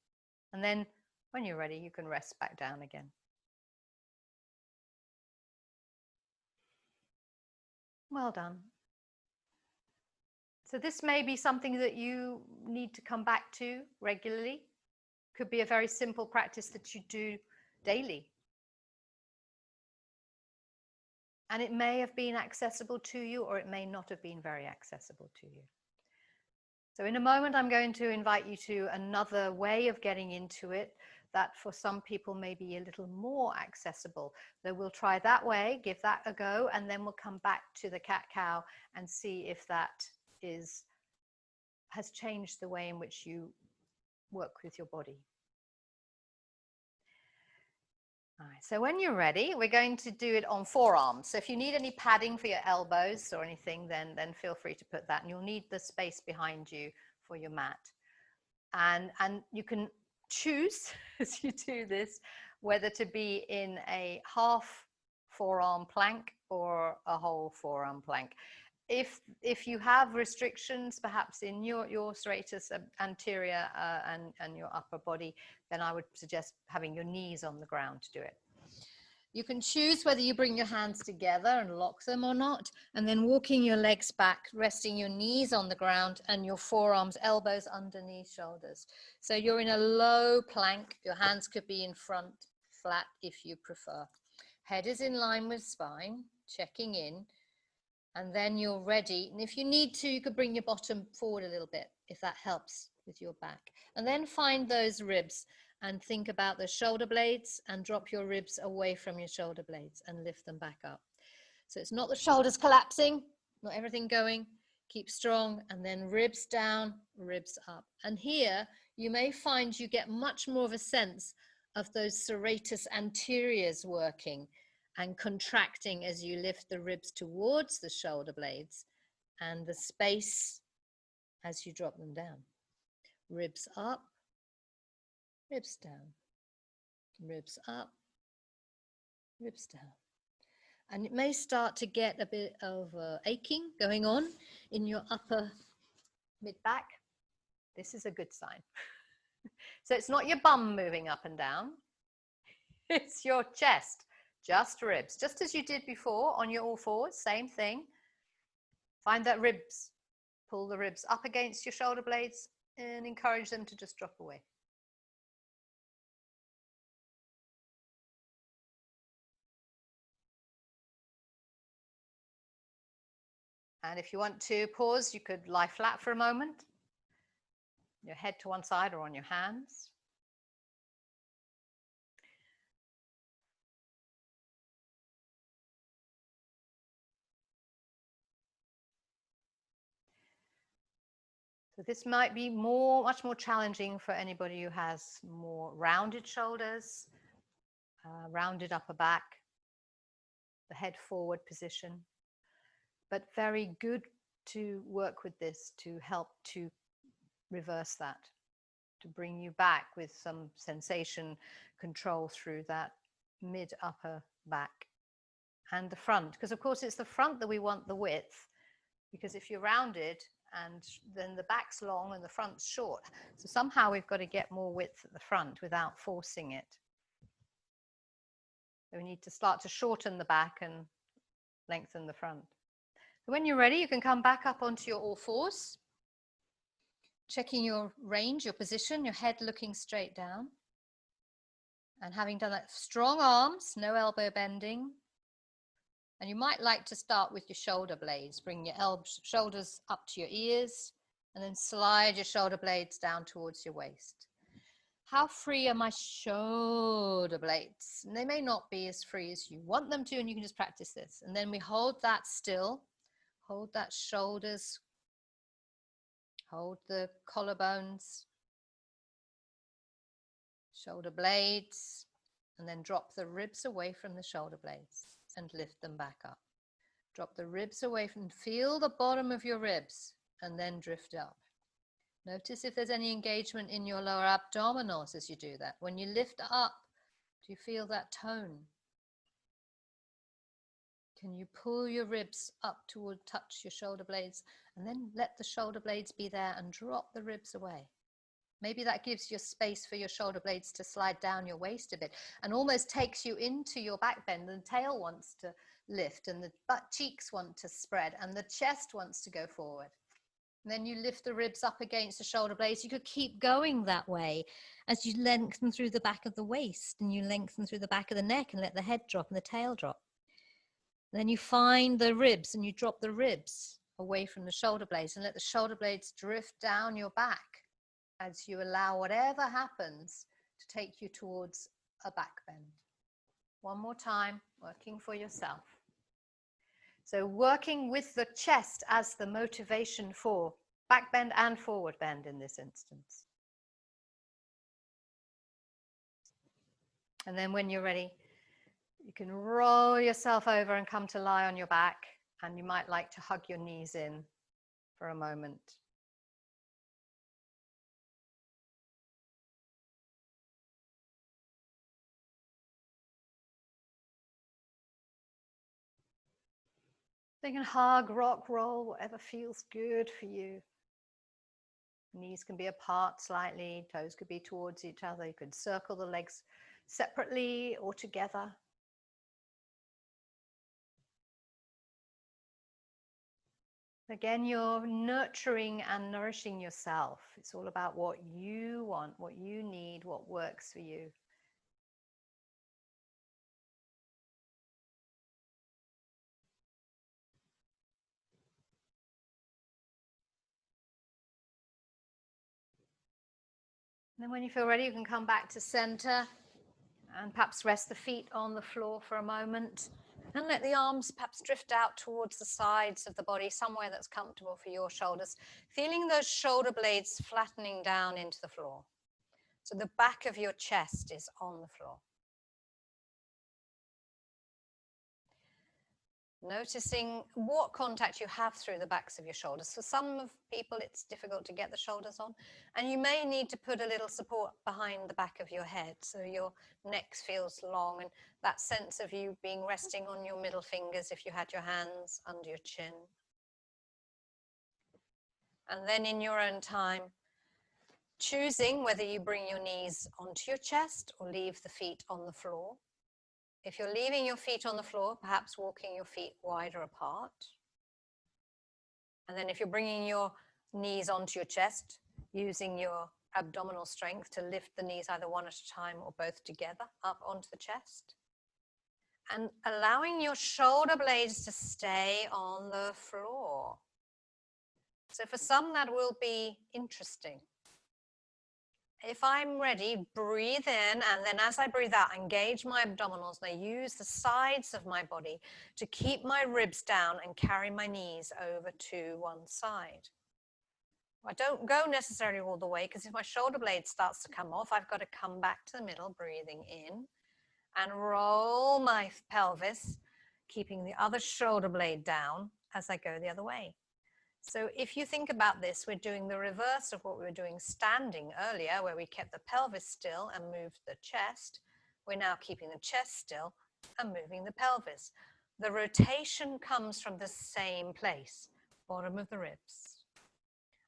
And then when you're ready, you can rest back down again. Well done. So this may be something that you need to come back to regularly. Could be a very simple practice that you do daily. And it may have been accessible to you, or it may not have been very accessible to you. So in a moment, I'm going to invite you to another way of getting into it that for some people may be a little more accessible. So we'll try that way, give that a go, and then we'll come back to the cat-cow and see if that has changed the way in which you work with your body. All right, so when you're ready, we're going to do it on forearms. So if you need any padding for your elbows or anything, then feel free to put that. And you'll need the space behind you for your mat. And you can choose, as you do this, whether to be in a half forearm plank or a whole forearm plank. If you have restrictions, perhaps in your serratus anterior and your upper body, then I would suggest having your knees on the ground to do it. You can choose whether you bring your hands together and lock them or not, and then walking your legs back, resting your knees on the ground and your forearms, elbows underneath shoulders. So you're in a low plank. Your hands could be in front, flat if you prefer. Head is in line with spine, checking in. And then you're ready. And if you need to, you could bring your bottom forward a little bit, if that helps with your back. And then find those ribs and think about the shoulder blades and drop your ribs away from your shoulder blades and lift them back up. So it's not the shoulders collapsing, not everything going. Keep strong, and then ribs down, ribs up. And here you may find you get much more of a sense of those serratus anteriors working and contracting as you lift the ribs towards the shoulder blades and the space as you drop them down. Ribs up, ribs down, ribs up, ribs down. And it may start to get a bit of aching going on in your upper mid-back. This is a good sign. So it's not your bum moving up and down. It's your chest. Just ribs, just as you did before on your all fours, same thing. Find that ribs, pull the ribs up against your shoulder blades and encourage them to just drop away. And if you want to pause, you could lie flat for a moment, your head to one side or on your hands. So this might be much more challenging for anybody who has more rounded shoulders, rounded upper back, the head forward position, but very good to work with this to help to reverse that, to bring you back with some sensation control through that mid upper back and the front, because of course it's the front that we want the width, because if you're rounded and then the back's long and the front's short. So somehow we've got to get more width at the front without forcing it. So we need to start to shorten the back and lengthen the front. So when you're ready, you can come back up onto your all fours, checking your range, your position, your head looking straight down. And having done that, strong arms, no elbow bending. And you might like to start with your shoulder blades. Bring your shoulders up to your ears and then slide your shoulder blades down towards your waist. How free are my shoulder blades? And they may not be as free as you want them to, and you can just practice this. And then we hold that still, hold that shoulders, hold the collarbones, shoulder blades, and then drop the ribs away from the shoulder blades and lift them back up. Drop the ribs away from, feel the bottom of your ribs and then drift up. Notice if there's any engagement in your lower abdominals as you do that. When you lift up, do you feel that tone? Can you pull your ribs up toward touch your shoulder blades and then let the shoulder blades be there and drop the ribs away? Maybe that gives you space for your shoulder blades to slide down your waist a bit and almost takes you into your back bend. The tail wants to lift and the butt cheeks want to spread and the chest wants to go forward. And then you lift the ribs up against the shoulder blades. You could keep going that way as you lengthen through the back of the waist and you lengthen through the back of the neck and let the head drop and the tail drop. Then you find the ribs and you drop the ribs away from the shoulder blades and let the shoulder blades drift down your back as you allow whatever happens to take you towards a back bend. One more time, working for yourself. So working with the chest as the motivation for back bend and forward bend in this instance. And then when you're ready, you can roll yourself over and come to lie on your back, and you might like to hug your knees in for a moment. You can hug, rock, roll, whatever feels good for you. Knees can be apart slightly, toes could be towards each other. You could circle the legs separately or together. Again, you're nurturing and nourishing yourself. It's all about what you want, what you need, what works for you. And then when you feel ready, you can come back to center and perhaps rest the feet on the floor for a moment. And let the arms perhaps drift out towards the sides of the body, somewhere that's comfortable for your shoulders. Feeling those shoulder blades flattening down into the floor. So the back of your chest is on the floor. Noticing what contact you have through the backs of your shoulders. For some people, it's difficult to get the shoulders on, and you may need to put a little support behind the back of your head so your neck feels long, and that sense of you being resting on your middle fingers if you had your hands under your chin. And then in your own time, choosing whether you bring your knees onto your chest or leave the feet on the floor. If you're leaving your feet on the floor, perhaps walking your feet wider apart. And then if you're bringing your knees onto your chest, using your abdominal strength to lift the knees either one at a time or both together up onto the chest. And allowing your shoulder blades to stay on the floor. So for some, that will be interesting. If I'm ready, breathe in, and then as I breathe out, engage my abdominals, and I use the sides of my body to keep my ribs down and carry my knees over to one side. I don't go necessarily all the way, because if my shoulder blade starts to come off, I've got to come back to the middle, breathing in, and roll my pelvis, keeping the other shoulder blade down as I go the other way. So if you think about this, we're doing the reverse of what we were doing standing earlier, where we kept the pelvis still and moved the chest. We're now keeping the chest still and moving the pelvis. The rotation comes from the same place, bottom of the ribs.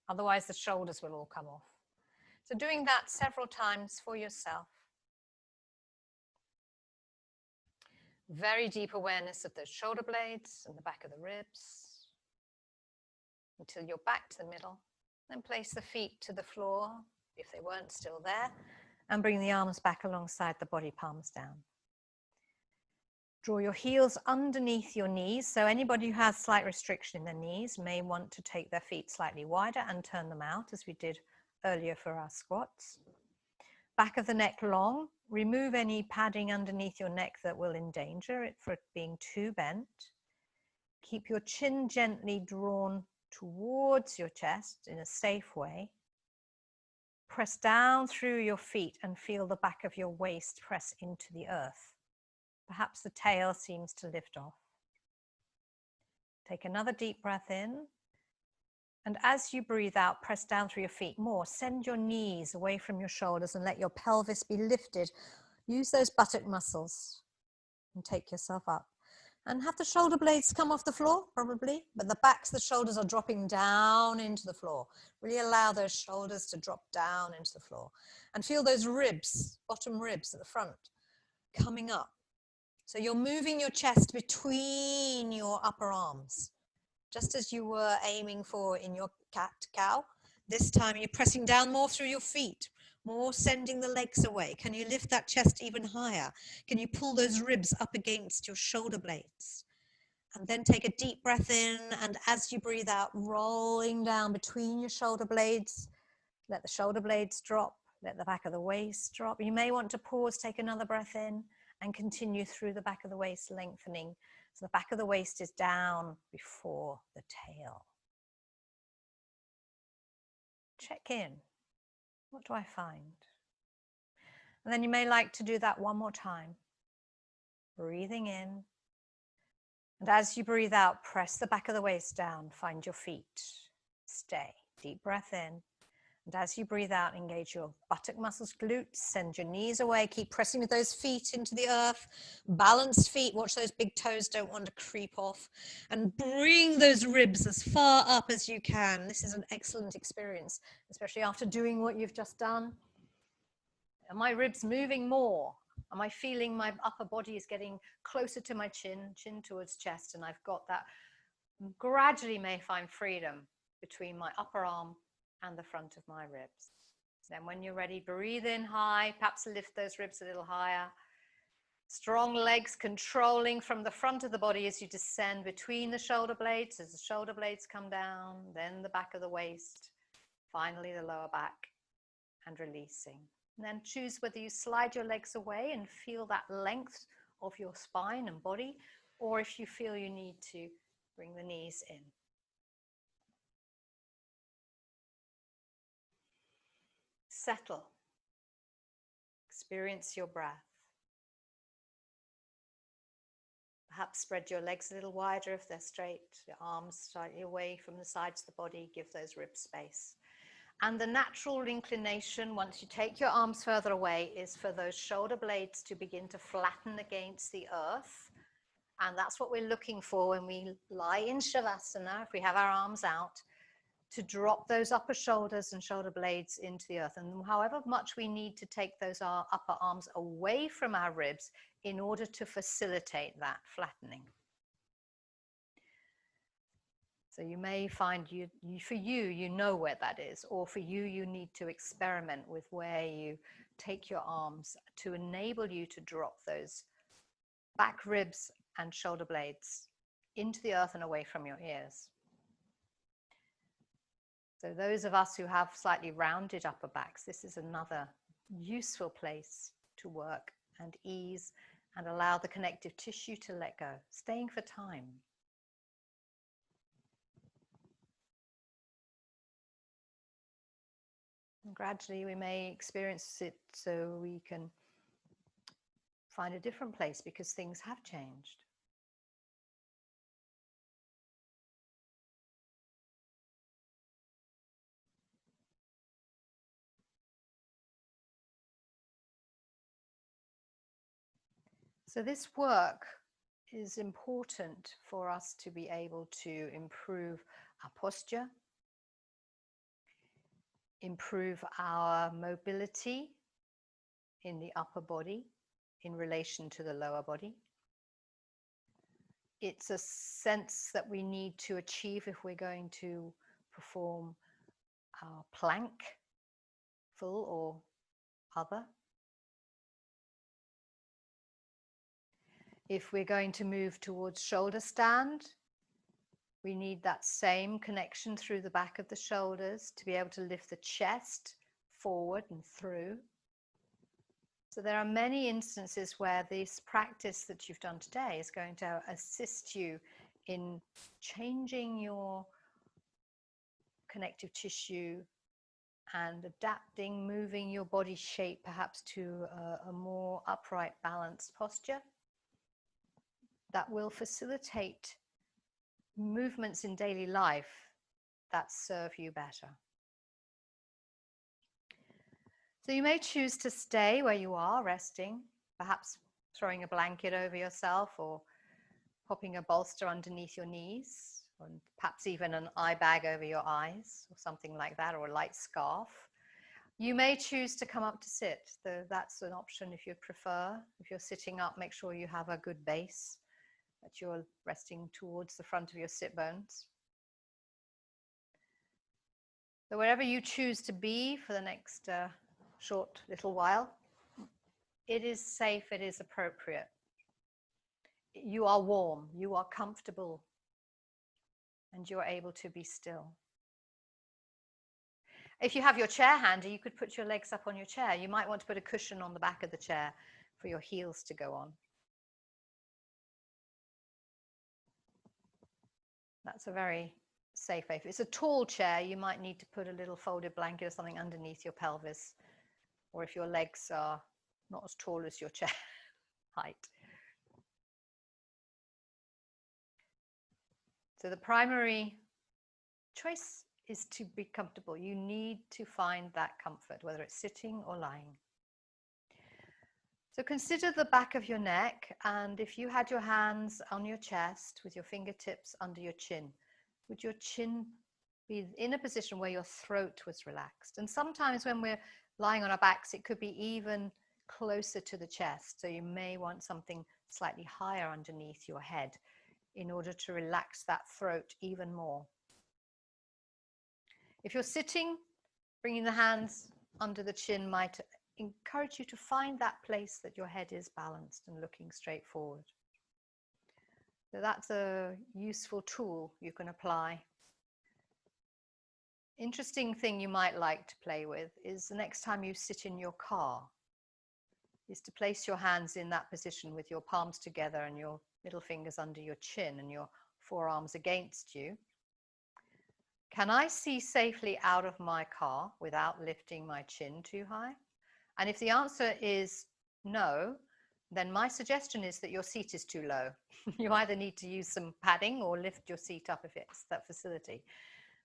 Otherwise, the shoulders will all come off. So doing that several times for yourself. Very deep awareness of those shoulder blades and the back of the ribs, until you're back to the middle. Then place the feet to the floor, if they weren't still there, and bring the arms back alongside the body, palms down. Draw your heels underneath your knees. So anybody who has slight restriction in their knees may want to take their feet slightly wider and turn them out, as we did earlier for our squats. Back of the neck long. Remove any padding underneath your neck that will endanger it for it being too bent. Keep your chin gently drawn towards your chest in a safe way. Press down through your feet and feel the back of your waist press into the earth. Perhaps the tail seems to lift off. Take another deep breath in. And as you breathe out, press down through your feet more. Send your knees away from your shoulders and let your pelvis be lifted. Use those buttock muscles and take yourself up. And have the shoulder blades come off the floor, probably, but the backs of the shoulders are dropping down into the floor. Really allow those shoulders to drop down into the floor. And feel those ribs, bottom ribs at the front, coming up. So you're moving your chest between your upper arms, just as you were aiming for in your cat-cow. This time you're pressing down more through your feet, more sending the legs away. Can you lift that chest even higher? Can you pull those ribs up against your shoulder blades? And then take a deep breath in, and as you breathe out, rolling down between your shoulder blades. Let the shoulder blades drop, let the back of the waist drop. You may want to pause, take another breath in, and continue through the back of the waist, lengthening. So the back of the waist is down before the tail. Check in. What do I find? And then you may like to do that one more time. Breathing in. And as you breathe out, press the back of the waist down, find your feet. Stay. Deep breath in. And as you breathe out, engage your buttock muscles, glutes, send your knees away. Keep pressing with those feet into the earth. Balanced feet, watch those big toes, don't want to creep off. And bring those ribs as far up as you can. This is an excellent experience, especially after doing what you've just done. Are my ribs moving more? Am I feeling my upper body is getting closer to my chin towards chest, and I've got that, gradually may find freedom between my upper arm and the front of my ribs. Then when you're ready, breathe in high, perhaps lift those ribs a little higher. Strong legs controlling from the front of the body as you descend between the shoulder blades, as the shoulder blades come down, then the back of the waist, finally the lower back, and releasing. And then choose whether you slide your legs away and feel that length of your spine and body, or if you feel you need to bring the knees in. Settle. Experience your breath. Perhaps spread your legs a little wider if they're straight, your arms slightly away from the sides of the body, give those ribs space. And the natural inclination, once you take your arms further away, is for those shoulder blades to begin to flatten against the earth. And that's what we're looking for when we lie in Shavasana, if we have our arms out, to drop those upper shoulders and shoulder blades into the earth. And however much we need to take those upper arms away from our ribs in order to facilitate that flattening. So you may find for you know where that is, or for you need to experiment with where you take your arms to enable you to drop those back ribs and shoulder blades into the earth and away from your ears. So those of us who have slightly rounded upper backs, this is another useful place to work and ease and allow the connective tissue to let go, staying for time. And gradually we may experience it so we can find a different place because things have changed. So this work is important for us to be able to improve our posture, improve our mobility in the upper body in relation to the lower body. It's a sense that we need to achieve if we're going to perform our plank, full or other. If we're going to move towards shoulder stand, we need that same connection through the back of the shoulders to be able to lift the chest forward and through. So there are many instances where this practice that you've done today is going to assist you in changing your connective tissue and adapting, moving your body shape perhaps to a more upright, balanced posture that will facilitate movements in daily life that serve you better. So you may choose to stay where you are, resting, perhaps throwing a blanket over yourself or popping a bolster underneath your knees, or perhaps even an eye bag over your eyes or something like that, or a light scarf. You may choose to come up to sit, though that's an option if you prefer. If you're sitting up, make sure you have a good base, that you're resting towards the front of your sit bones. So wherever you choose to be for the next short little while, it is safe, it is appropriate. you are warm, you are comfortable, and you're able to be still. If you have your chair handy, you could put your legs up on your chair. You might want to put a cushion on the back of the chair for your heels to go on. That's a very safe way. If it's a tall chair, you might need to put a little folded blanket or something underneath your pelvis, or if your legs are not as tall as your chair height. So the primary choice is to be comfortable. You need to find that comfort, whether it's sitting or lying. So consider the back of your neck, and if you had your hands on your chest with your fingertips under your chin, would your chin be in a position where your throat was relaxed? And sometimes when we're lying on our backs, it could be even closer to the chest. So you may want something slightly higher underneath your head in order to relax that throat even more. If you're sitting, bringing the hands under the chin might encourage you to find that place that your head is balanced and looking straight forward. So that's a useful tool you can apply. Interesting thing you might like to play with is the next time you sit in your car, is to place your hands in that position with your palms together and your middle fingers under your chin and your forearms against you. Can I see safely out of my car without lifting my chin too high? And if the answer is no, then my suggestion is that your seat is too low. You either need to use some padding or lift your seat up if it's that facility.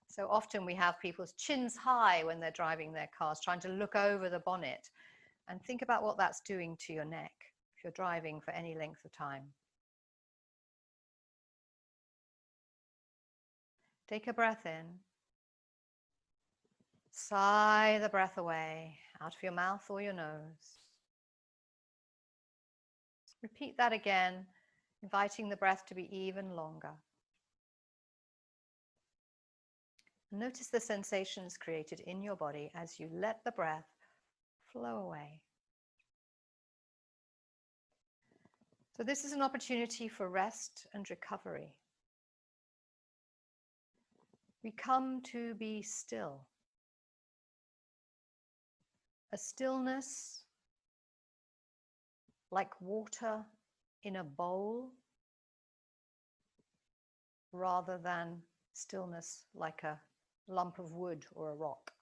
So often we have people's chins high when they're driving their cars, trying to look over the bonnet. And think about what that's doing to your neck if you're driving for any length of time. Take a breath in. Sigh the breath away out of your mouth or your nose. Repeat that again, inviting the breath to be even longer. Notice the sensations created in your body as you let the breath flow away. So this is an opportunity for rest and recovery. We come to be still. A stillness like water in a bowl, rather than stillness like a lump of wood or a rock.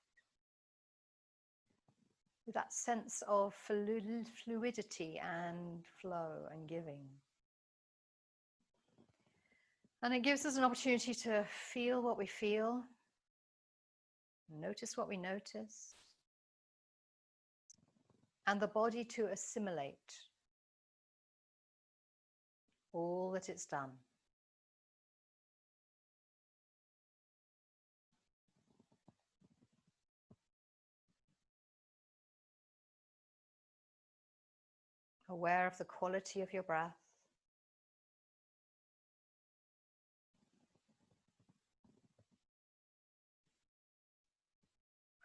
With that sense of fluidity and flow and giving. And it gives us an opportunity to feel what we feel, notice what we notice, and the body to assimilate all that it's done. Aware of the quality of your breath.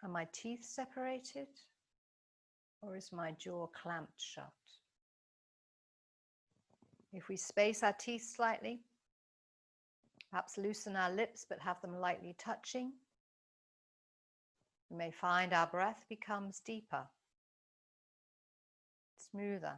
Are my teeth separated, or is my jaw clamped shut? If we space our teeth slightly, perhaps loosen our lips but have them lightly touching, we may find our breath becomes deeper, smoother.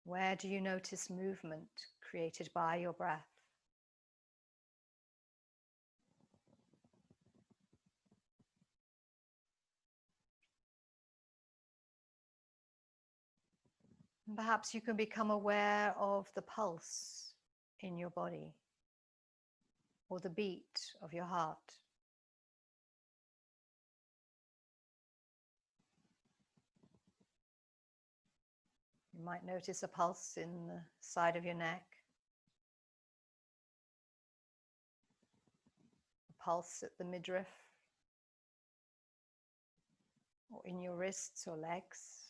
Where do you notice movement created by your breath? And perhaps you can become aware of the pulse in your body or the beat of your heart. You might notice a pulse in the side of your neck, a pulse at the midriff, or in your wrists or legs.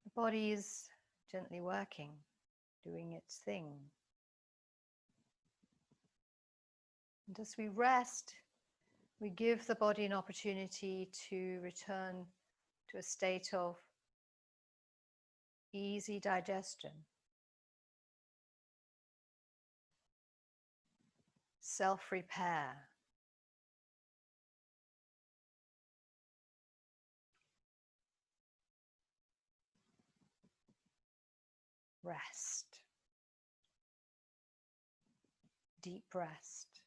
The body is gently working. doing its thing. And as we rest, we give the body an opportunity to return to a state of easy digestion, self-repair. Rest. Deep rest.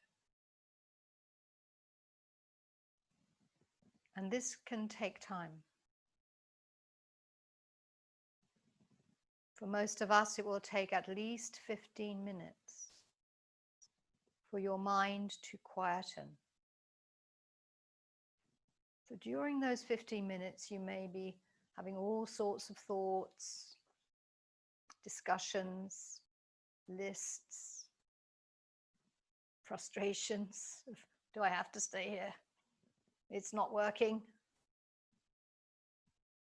And this can take time. For most of us, it will take at least 15 minutes for your mind to quieten. So during those 15 minutes, you may be having all sorts of thoughts, discussions, lists, frustrations. Do I have to stay here? It's not working.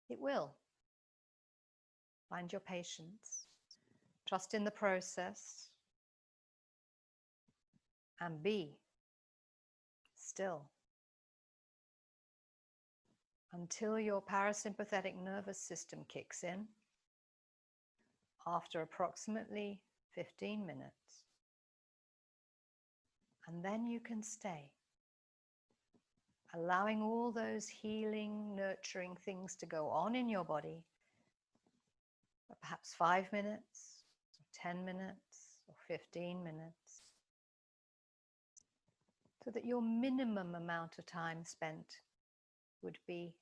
It will. Find your patience. Trust in the process. And be still until your parasympathetic nervous system kicks in after approximately 15 minutes. And then you can stay, allowing all those healing, nurturing things to go on in your body for perhaps 5 minutes, or 10 minutes, or 15 minutes, so that your minimum amount of time spent would be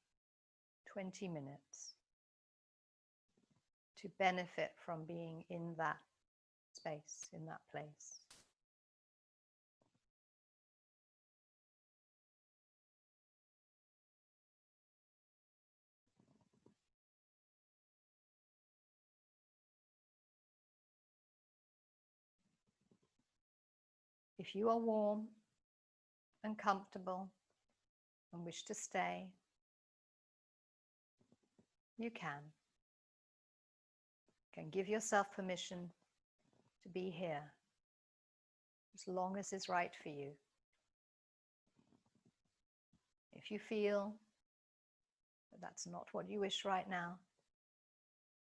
20 minutes to benefit from being in that space, in that place. If you are warm and comfortable and wish to stay, you can. You can give yourself permission to be here as long as it's right for you. If you feel that that's not what you wish right now,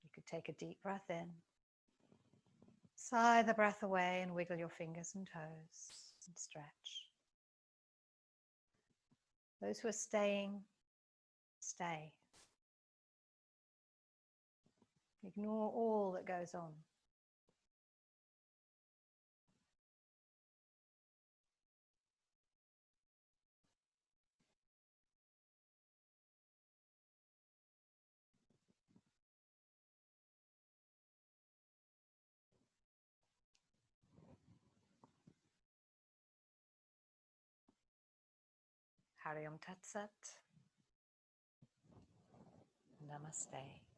you could take a deep breath in, sigh the breath away, and wiggle your fingers and toes and stretch. Those who are staying, stay. Ignore all that goes on. Hari Om Tat Sat. Namaste.